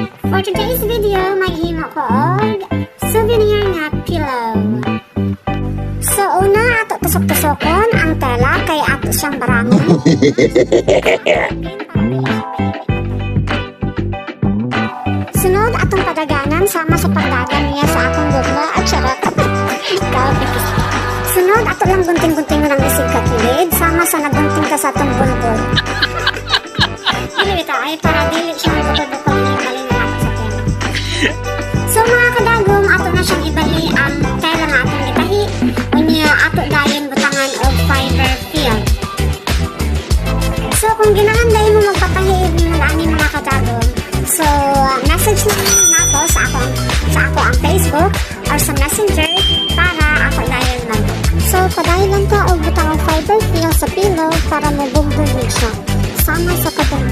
For today's video, maghimo ko og souvenir nga pillow. So una, ato tusok-tusokon ang tela kay ato siyang barangon. Sunod atong padaganan sama sa pagdagan niya sa akong gugma at charot. Sunod ato lang gunting-gunting lang isig ka kilid sama sa nagunting ka sa atong bulbul. Dili bitaw ay para dili siya magpapabukol ni malin na sa tela. So mga kadagom, ato na siyang ibali ang tela nga atong gitahi. Unya ato dayon butangan og fiber film. So kung ginahanday mo magpatahi mo na ani mga kadagom, so message na nato sa ako ang Facebook or sa Messenger para ako dayon lang. So padayon lang ka og butang og fiber film sa pillow para mabugdog siya. Sama sa katong